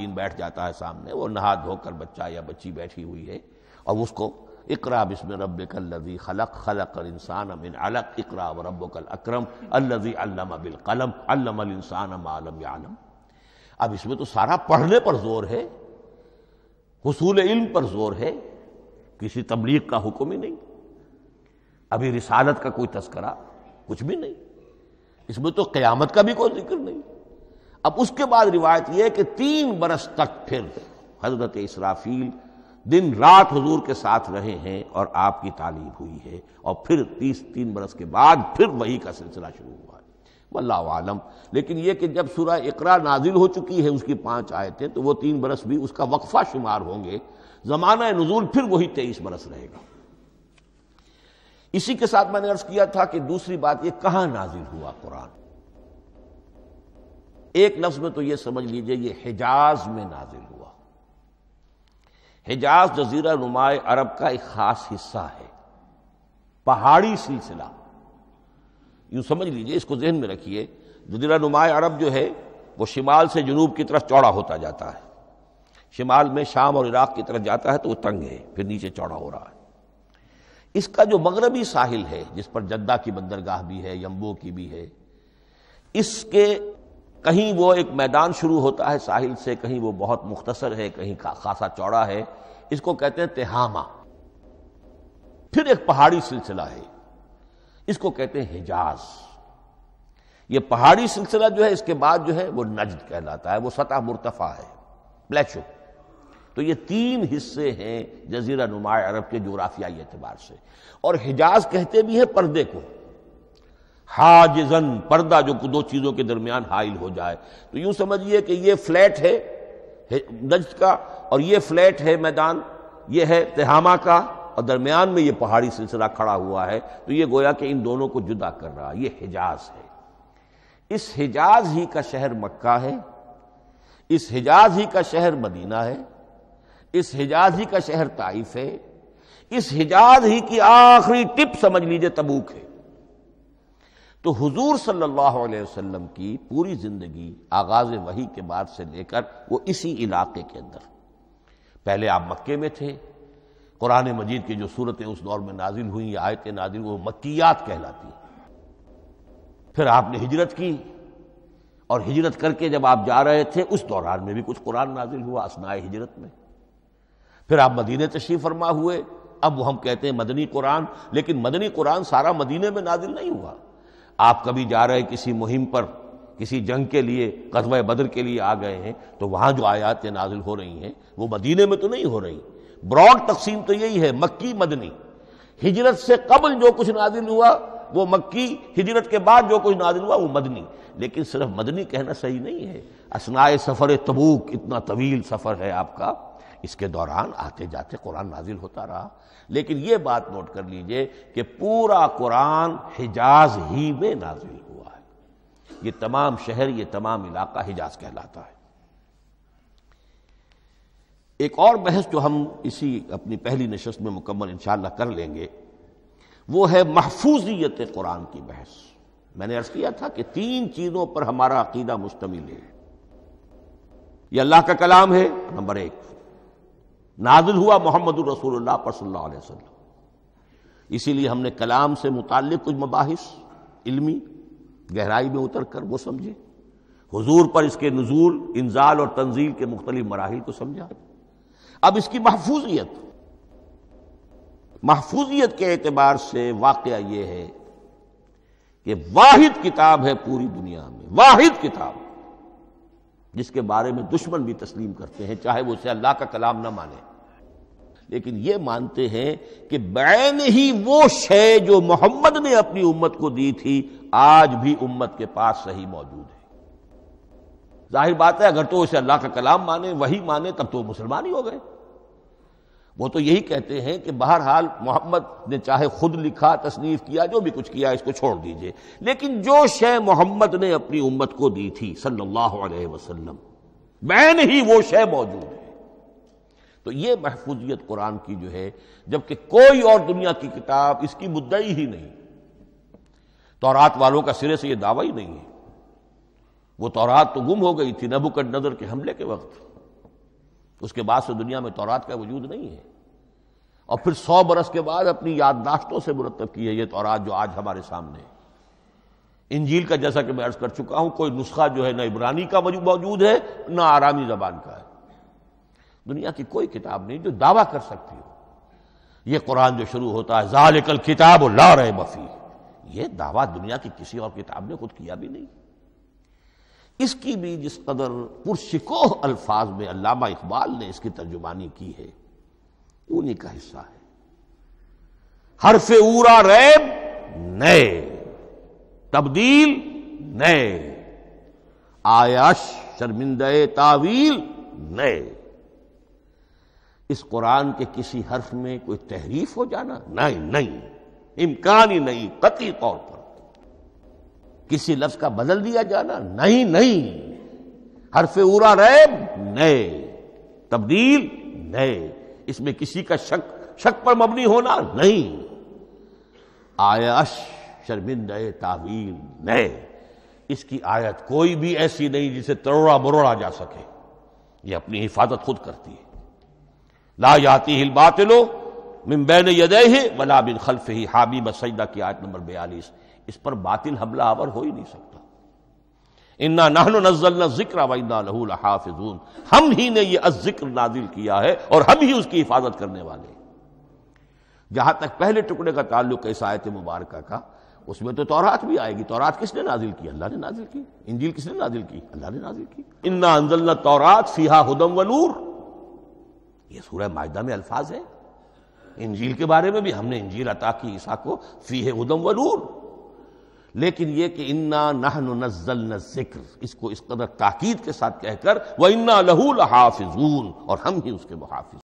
والدین بیٹھ جاتا ہے سامنے، وہ نہا دھو کر بچہ یا بچی بیٹھی ہوئی ہے، اور اس کو اقرا بسم ربک الذی خلق خلق الانسان من علق اقرا وربک الاکرم الذی علم بالقلم علم الانسان ما لم یعلم۔ اب اس میں تو سارا پڑھنے پر زور ہے، حصول علم پر زور ہے، کسی تبلیغ کا حکم ہی نہیں، ابھی رسالت کا کوئی تذکرہ کچھ بھی نہیں، اس میں تو قیامت کا بھی کوئی ذکر نہیں۔ اب اس کے بعد روایت یہ ہے کہ 3 برس تک پھر حضرت اسرافیل دن رات حضور کے ساتھ رہے ہیں اور آپ کی تعلیم ہوئی ہے، اور پھر 3 برس کے بعد پھر وحی کا سلسلہ شروع ہوا ہے، واللہ عالم۔ لیکن یہ کہ جب سورہ اقرا نازل ہو چکی ہے، اس کی 5 آیتیں، تو وہ 3 برس بھی اس کا وقفہ شمار ہوں گے، زمانہ نزول پھر وہی 23 برس رہے گا۔ اسی کے ساتھ میں نے عرض کیا تھا کہ دوسری بات یہ کہاں نازل ہوا قرآن۔ ایک لفظ میں تو یہ سمجھ لیجئے یہ حجاز میں نازل ہوا۔ حجاز جزیرہ نما عرب کا ایک خاص حصہ ہے، پہاڑی سلسلہ، یوں سمجھ لیجئے، اس کو ذہن میں رکھیے۔ جزیرہ نما عرب جو ہے وہ شمال سے جنوب کی طرف چوڑا ہوتا جاتا ہے، شمال میں شام اور عراق کی طرف جاتا ہے تو وہ تنگ ہے، پھر نیچے چوڑا ہو رہا ہے۔ اس کا جو مغربی ساحل ہے، جس پر جدہ کی بندرگاہ بھی ہے، ینبو کی بھی ہے، اس کے کہیں وہ ایک میدان شروع ہوتا ہے ساحل سے، کہیں وہ بہت مختصر ہے، کہیں خاصا چوڑا ہے، اس کو کہتے ہیں تہامہ۔ پھر ایک پہاڑی سلسلہ ہے، اس کو کہتے ہیں حجاز۔ یہ پہاڑی سلسلہ جو ہے اس کے بعد جو ہے وہ نجد کہلاتا ہے، وہ سطح مرتفع ہے، پلیشو۔ تو یہ 3 حصے ہیں جزیرہ نما عرب کے جغرافیائی اعتبار سے، اور حجاز کہتے بھی ہیں پردے کو، حاجزن، پردہ جو 2 چیزوں کے درمیان حائل ہو جائے۔ تو یوں سمجھیے کہ یہ فلیٹ ہے نجد کا، اور یہ فلیٹ ہے میدان، یہ ہے تہامہ کا، اور درمیان میں یہ پہاڑی سلسلہ کھڑا ہوا ہے، تو یہ گویا کہ ان دونوں کو جدا کر رہا، یہ حجاز ہے۔ اس حجاز ہی کا شہر مکہ ہے، اس حجاز ہی کا شہر مدینہ ہے، اس حجاز ہی کا شہر طائف ہے، اس حجاز ہی کی آخری ٹپ سمجھ لیجئے تبوک ہے۔ تو حضور صلی اللہ علیہ وسلم کی پوری زندگی آغاز وحی کے بعد سے لے کر وہ اسی علاقے کے اندر، پہلے آپ مکے میں تھے، قرآن مجید کی جو صورتیں اس دور میں نازل ہوئیں یا آیتیں نازل وہ مکیات کہلاتی ہیں۔ پھر آپ نے ہجرت کی، اور ہجرت کر کے جب آپ جا رہے تھے اس دوران میں بھی کچھ قرآن نازل ہوا اثناء ہجرت میں۔ پھر آپ مدینہ تشریف فرما ہوئے، اب وہ ہم کہتے ہیں مدنی قرآن، لیکن مدنی قرآن سارا مدینے میں نازل نہیں ہوا۔ آپ کبھی جا رہے کسی مہم پر، کسی جنگ کے لیے، غزوہ بدر کے لیے آ گئے ہیں، تو وہاں جو آیات نازل ہو رہی ہیں وہ مدینے میں تو نہیں ہو رہی۔ براڈ تقسیم تو یہی ہے، مکی مدنی۔ ہجرت سے قبل جو کچھ نازل ہوا وہ مکی، ہجرت کے بعد جو کچھ نازل ہوا وہ مدنی۔ لیکن صرف مدنی کہنا صحیح نہیں ہے، اثناء سفر تبوک، اتنا طویل سفر ہے آپ کا، اس کے دوران آتے جاتے قرآن نازل ہوتا رہا۔ لیکن یہ بات نوٹ کر لیجئے کہ پورا قرآن حجاز ہی میں نازل ہوا ہے، یہ تمام شہر، یہ تمام علاقہ حجاز کہلاتا ہے۔ ایک اور بحث جو ہم اسی اپنی پہلی نشست میں مکمل انشاءاللہ کر لیں گے، وہ ہے محفوظیت قرآن کی بحث۔ میں نے عرض کیا تھا کہ 3 چیزوں پر ہمارا عقیدہ مشتمل ہے۔ یہ اللہ کا کلام ہے، نمبر 1، نازل ہوا محمد الرسول اللہ پر صلی اللہ علیہ وسلم، اسی لیے ہم نے کلام سے متعلق کچھ مباحث علمی گہرائی میں اتر کر وہ سمجھے، حضور پر اس کے نزول، انزال اور تنزیل کے مختلف مراحل کو سمجھا۔ اب اس کی محفوظیت کے اعتبار سے واقعہ یہ ہے کہ واحد کتاب ہے پوری دنیا میں، واحد کتاب جس کے بارے میں دشمن بھی تسلیم کرتے ہیں، چاہے وہ اسے اللہ کا کلام نہ مانے، لیکن یہ مانتے ہیں کہ بعین ہی وہ شے جو محمد نے اپنی امت کو دی تھی آج بھی امت کے پاس صحیح موجود ہے۔ ظاہر بات ہے اگر تو اسے اللہ کا کلام مانے، وہی مانے، تب تو مسلمان ہی ہو گئے۔ وہ تو یہی کہتے ہیں کہ بہرحال محمد نے چاہے خود لکھا، تصنیف کیا، جو بھی کچھ کیا اس کو چھوڑ دیجئے، لیکن جو شے محمد نے اپنی امت کو دی تھی صلی اللہ علیہ وسلم، بعین ہی وہ شے موجود ہے۔ تو یہ محفوظیت قرآن کی جو ہے، جبکہ کوئی اور دنیا کی کتاب اس کی مدعی ہی نہیں، تورات والوں کا سرے سے یہ دعویٰ ہی نہیں ہے۔ وہ تورات تو گم ہو گئی تھی نبوکدنضر کے حملے کے وقت، اس کے بعد سے دنیا میں تورات کا وجود نہیں ہے، اور پھر 100 برس کے بعد اپنی یادداشتوں سے مرتب کی ہے یہ تورات جو آج ہمارے سامنے ہے۔ انجیل کا جیسا کہ میں عرض کر چکا ہوں کوئی نسخہ جو ہے نہ عبرانی کا موجود ہے نہ آرامی زبان کا ہے، دنیا کی کوئی کتاب نہیں جو دعویٰ کر سکتی ہو یہ قرآن جو شروع ہوتا ہے ذالک الکتاب لا ریب فیہ، یہ دعویٰ دنیا کی کسی اور کتاب نے خود کیا بھی نہیں۔ اس کی بھی جس قدر پرشکوہ الفاظ میں علامہ اقبال نے اس کی ترجمانی کی ہے انہی کا حصہ ہے۔ حرف اورا ریب نئے، تبدیل نئے، آیاش شرمندہ تعویل نئے۔ اس قرآن کے کسی حرف میں کوئی تحریف ہو جانا نہیں، امکان ہی نہیں قطعی طور پر۔ کسی لفظ کا بدل دیا جانا نہیں، حرف اورا ریب نئے، تبدیل نئے، اس میں کسی کا شک پر مبنی ہونا نہیں، آیاش شرمندہ تعویل نئے۔ اس کی آیت کوئی بھی ایسی نہیں جسے تروڑا مروڑا جا سکے، یہ اپنی حفاظت خود کرتی ہے۔ لا یاتیہ الباطل من بین یدیہ ولا من خلفہ، حامیم السجدہ کی آیت نمبر 42۔ اس پر باطل حملہ آور ہو ہی نہیں سکتا۔ انا نحن نزلنا الذکر وانا لہ لحافظون، ہم ہی نے یہ الذکر نازل کیا ہے اور ہم ہی اس کی حفاظت کرنے والے ہیں۔ جہاں تک پہلے ٹکڑے کا تعلق ہے اس آیت مبارکہ کا، اس میں تو تورات بھی آئے گی۔ تورات کس نے نازل کی؟ اللہ نے نازل کی۔ انجیل کس نے نازل کی؟ اللہ نے نازل کی۔ انا انزلنا التوراۃ فیہا ھدی ونور، یہ سورہ مائدہ میں الفاظ ہیں۔ انجیل کے بارے میں بھی ہم نے انجیل عطا کی عیسیٰ کو، فیہ ھدی ونور۔ لیکن یہ کہ انا نحن نزلنا الذکر، اس کو اس قدر تاکید کے ساتھ کہہ کر وَإِنَّا لَهُ لَحَافِظُونَ، اور ہم ہی اس کے محافظ۔